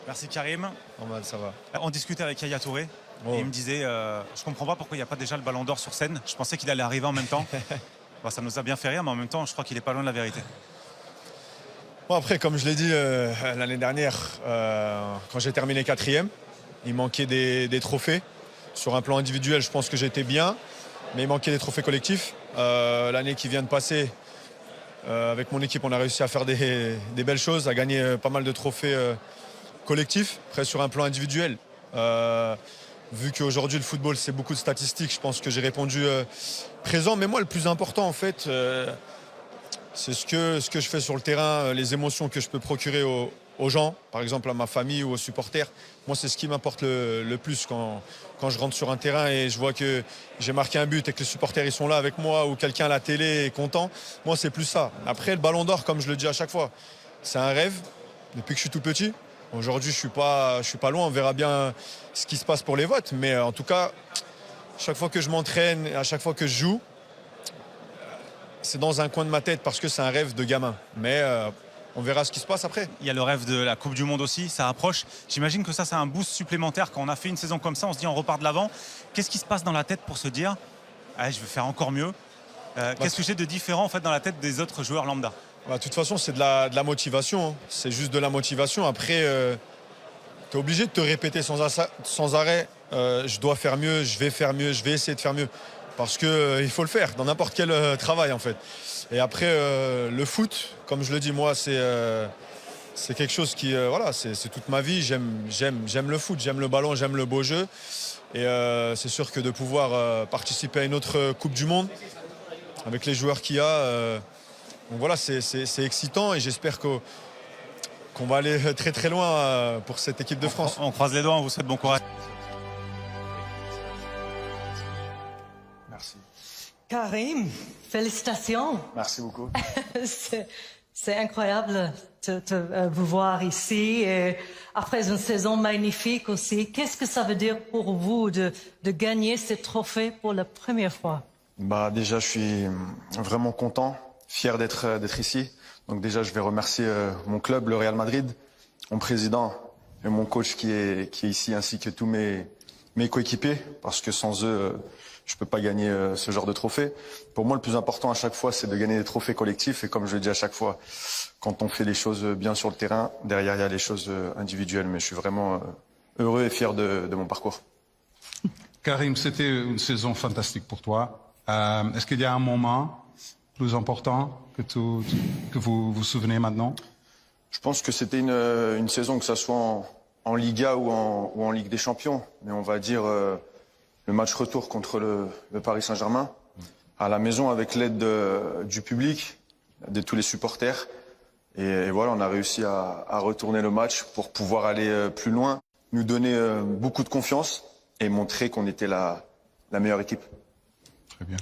Merci Karim. Normal, ça va. On discutait avec Yaya Touré. Et il me disait, je comprends pas pourquoi il n'y a pas déjà le ballon d'or sur scène. Je pensais qu'il allait arriver en même temps. Bon, ça nous a bien fait rire, mais en même temps, je crois qu'il est pas loin de la vérité. Bon, après, comme je l'ai dit l'année dernière, quand j'ai terminé 4e, il manquait des trophées. Sur un plan individuel, je pense que j'étais bien, mais il manquait des trophées collectifs. L'année qui vient de passer, avec mon équipe, on a réussi à faire des belles choses, à gagner pas mal de trophées collectifs. Après, sur un plan individuel, vu qu'aujourd'hui le football c'est beaucoup de statistiques, je pense que j'ai répondu présent. Mais moi le plus important en fait, c'est ce que je fais sur le terrain, les émotions que je peux procurer aux gens, par exemple à ma famille ou aux supporters. Moi c'est ce qui m'importe le plus quand je rentre sur un terrain et je vois que j'ai marqué un but et que les supporters ils sont là avec moi ou quelqu'un à la télé est content. Moi c'est plus ça. Après le ballon d'or, comme je le dis à chaque fois, c'est un rêve depuis que je suis tout petit. Aujourd'hui, je suis pas loin. On verra bien ce qui se passe pour les votes. Mais en tout cas, chaque fois que je m'entraîne, à chaque fois que je joue, c'est dans un coin de ma tête parce que c'est un rêve de gamin. Mais on verra ce qui se passe après. Il y a le rêve de la Coupe du Monde aussi, ça approche. J'imagine que ça, c'est un boost supplémentaire. Quand on a fait une saison comme ça, on se dit on repart de l'avant. Qu'est-ce qui se passe dans la tête pour se dire ah, je veux faire encore mieux? Qu'est-ce que j'ai de différent en fait, dans la tête des autres joueurs lambda? De toute façon, c'est de la motivation. Hein. C'est juste de la motivation. Après, tu es obligé de te répéter sans arrêt. Je dois faire mieux, je vais faire mieux, je vais essayer de faire mieux. Parce qu'il faut le faire dans n'importe quel travail en fait. Et après, le foot, comme je le dis, moi, c'est quelque chose qui, voilà, c'est toute ma vie. J'aime le foot, j'aime le ballon, j'aime le beau jeu. Et c'est sûr que de pouvoir participer à une autre Coupe du Monde avec les joueurs qu'il y a, donc voilà, c'est excitant et j'espère qu'on va aller très très loin pour cette équipe de France. On croise les doigts, on vous souhaite bon courage. Merci. Karim, félicitations. Merci beaucoup. C'est incroyable de vous voir ici. Et après une saison magnifique aussi, qu'est-ce que ça veut dire pour vous de gagner ce trophée pour la première fois? Déjà, je suis vraiment content, fier d'être ici. Donc déjà, je vais remercier mon club, le Real Madrid, mon président et mon coach qui est ici, ainsi que tous mes coéquipiers, parce que sans eux, je peux pas gagner ce genre de trophée. Pour moi, le plus important à chaque fois, c'est de gagner des trophées collectifs. Et comme je le dis à chaque fois, quand on fait les choses bien sur le terrain, derrière, il y a les choses individuelles. Mais je suis vraiment heureux et fier de mon parcours. Karim, c'était une saison fantastique pour toi. Est-ce qu'il y a un moment plus important que vous vous souvenez maintenant? Je pense que c'était une saison, que ça soit en Liga ou en Ligue des Champions. Mais on va dire le match retour contre le Paris Saint-Germain, à la maison avec l'aide du public, de tous les supporters. Et voilà, on a réussi à retourner le match pour pouvoir aller plus loin, nous donner beaucoup de confiance et montrer qu'on était la meilleure équipe. Très bien.